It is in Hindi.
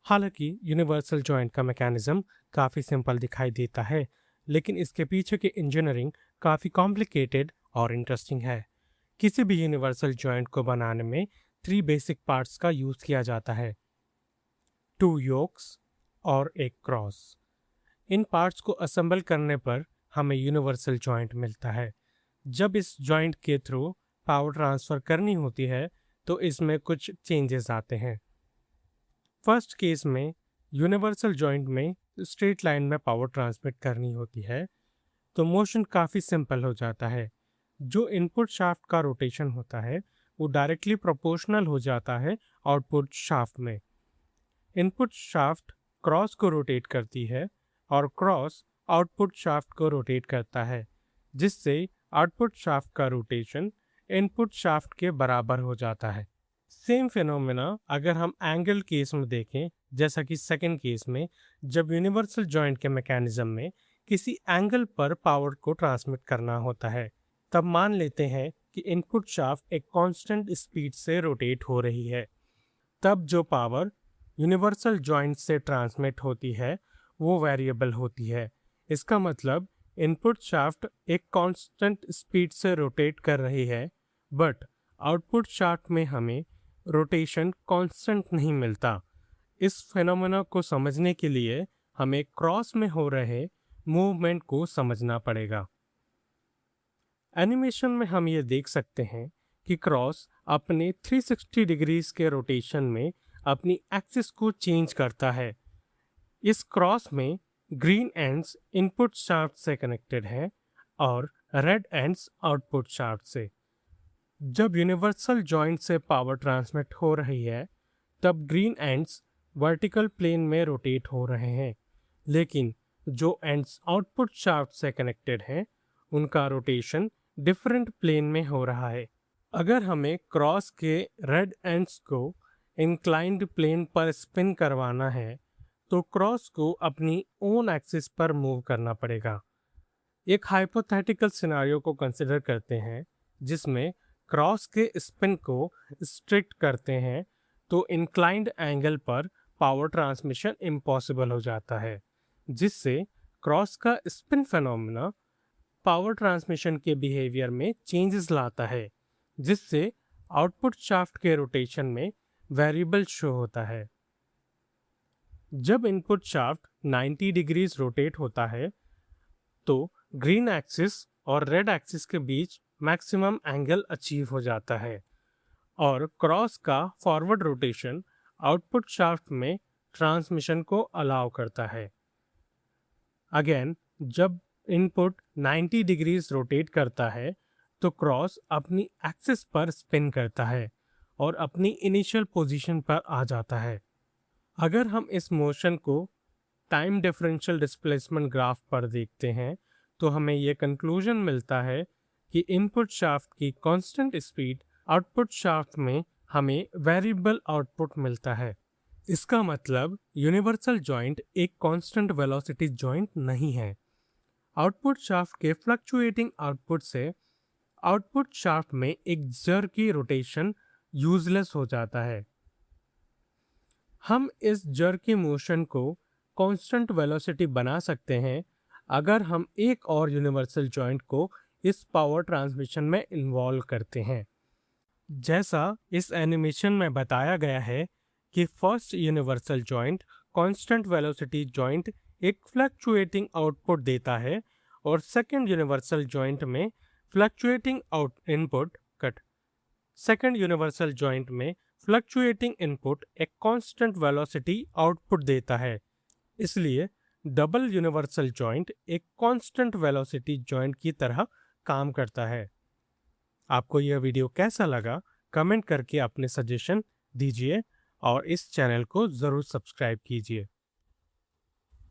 हालांकि यूनिवर्सल जॉइंट का मैकेनिज्म काफ़ी सिंपल दिखाई देता है, लेकिन इसके पीछे की इंजीनियरिंग काफ़ी कॉम्प्लिकेटेड और इंटरेस्टिंग है। किसी भी यूनिवर्सल जॉइंट को बनाने में 3 बेसिक पार्ट्स का यूज़ किया जाता है: 2 योक्स और एक क्रॉस। इन पार्ट्स को असेंबल करने पर हमें यूनिवर्सल जॉइंट मिलता है। जब इस जॉइंट के थ्रू पावर ट्रांसफ़र करनी होती है तो इसमें कुछ चेंजेस आते हैं। फर्स्ट केस में यूनिवर्सल जॉइंट में स्ट्रेट लाइन में पावर ट्रांसमिट करनी होती है, तो मोशन काफ़ी सिंपल हो जाता है। जो इनपुट शाफ्ट का रोटेशन होता है वो डायरेक्टली प्रोपोर्शनल हो जाता है आउटपुट शाफ्ट में। इनपुट शाफ्ट क्रॉस को रोटेट करती है और क्रॉस आउटपुट शाफ्ट को रोटेट करता है, जिससे आउटपुट शाफ्ट का रोटेशन इनपुट शाफ्ट के बराबर हो जाता है। सेम फिनोमेना अगर हम एंगल केस में देखें, जैसा कि सेकंड केस में, जब यूनिवर्सल जॉइंट के मैकेनिज्म में किसी एंगल पर पावर को ट्रांसमिट करना होता है, तब मान लेते हैं कि इनपुट शाफ्ट एक कांस्टेंट स्पीड से रोटेट हो रही है। तब जो पावर यूनिवर्सल जॉइंट से ट्रांसमिट होती है वो वेरिएबल होती है। इसका मतलब इनपुट शाफ्ट एक कांस्टेंट स्पीड से रोटेट कर रही है, बट आउटपुट शाफ्ट में हमें रोटेशन कांस्टेंट नहीं मिलता। इस फेनोमेना को समझने के लिए हमें क्रॉस में हो रहे मूवमेंट को समझना पड़ेगा। एनिमेशन में हम ये देख सकते हैं कि क्रॉस अपने 360 डिग्रीज के रोटेशन में अपनी एक्सिस को चेंज करता है। इस क्रॉस में ग्रीन एंड्स इनपुट शाफ्ट से कनेक्टेड हैं और रेड एंड्स आउटपुट शाफ्ट से। जब यूनिवर्सल जॉइंट से पावर ट्रांसमिट हो रही है तब ग्रीन एंड्स वर्टिकल प्लेन में रोटेट हो रहे हैं, लेकिन जो एंड्स आउटपुट शाफ्ट से कनेक्टेड हैं उनका रोटेशन डिफरेंट प्लेन में हो रहा है। अगर हमें क्रॉस के रेड एंड्स को इंक्लाइंड प्लेन पर स्पिन करवाना है तो क्रॉस को अपनी ओन एक्सिस पर मूव करना पड़ेगा। एक हाइपोथेटिकल सिनेरियो को कंसिडर करते हैं जिसमें क्रॉस के स्पिन को स्ट्रिक्ट करते हैं, तो इंक्लाइंड एंगल पर पावर ट्रांसमिशन इम्पॉसिबल हो जाता है, जिससे क्रॉस का स्पिन फिनोमेना पावर ट्रांसमिशन के बिहेवियर में चेंजेस लाता है, जिससे आउटपुट शाफ्ट के रोटेशन में वेरिएबल शो होता है। जब इनपुट शाफ्ट 90 डिग्रीज रोटेट होता है तो ग्रीन एक्सिस और रेड एक्सिस के बीच मैक्सिमम एंगल अचीव हो जाता है और क्रॉस का फॉरवर्ड रोटेशन आउटपुट शाफ्ट में ट्रांसमिशन को अलाउ करता है। अगेन, जब इनपुट 90 डिग्रीज रोटेट करता है तो क्रॉस अपनी एक्सिस पर स्पिन करता है और अपनी इनिशियल पोजीशन पर आ जाता है। अगर हम इस मोशन को टाइम डिफरेंशियल डिस्प्लेसमेंट ग्राफ पर देखते हैं तो हमें यह कंक्लूजन मिलता है कि इनपुट शाफ्ट की कांस्टेंट स्पीड आउटपुट शाफ्ट में हमें वेरिएबल आउटपुट मिलता है। इसका मतलब यूनिवर्सल जॉइंट एक कांस्टेंट वेलोसिटी जॉइंट नहीं है। आउटपुट शाफ्ट के फ्लक्चुएटिंग आउटपुट से आउटपुट शाफ्ट में एक जर की रोटेशन यूजलेस हो जाता है। हम इस जर की मोशन को कांस्टेंट वेलोसिटी बना सकते हैं अगर हम एक और यूनिवर्सल जॉइंट को इस पावर ट्रांसमिशन में इन्वॉल्व करते हैं। जैसा इस एनिमेशन में बताया गया है कि first universal joint constant velocity joint एक फ्लक्चुएटिंग आउटपुट देता है और सेकंड यूनिवर्सल जॉइंट में फ्लक्चुएटिंग इनपुट एक कांस्टेंट वेलोसिटी आउटपुट देता है। इसलिए डबल यूनिवर्सल जॉइंट एक कांस्टेंट वेलोसिटी जॉइंट की तरह काम करता है। आपको यह वीडियो कैसा लगा कमेंट करके अपने सजेशन दीजिए और इस चैनल को ज़रूर सब्सक्राइब कीजिए।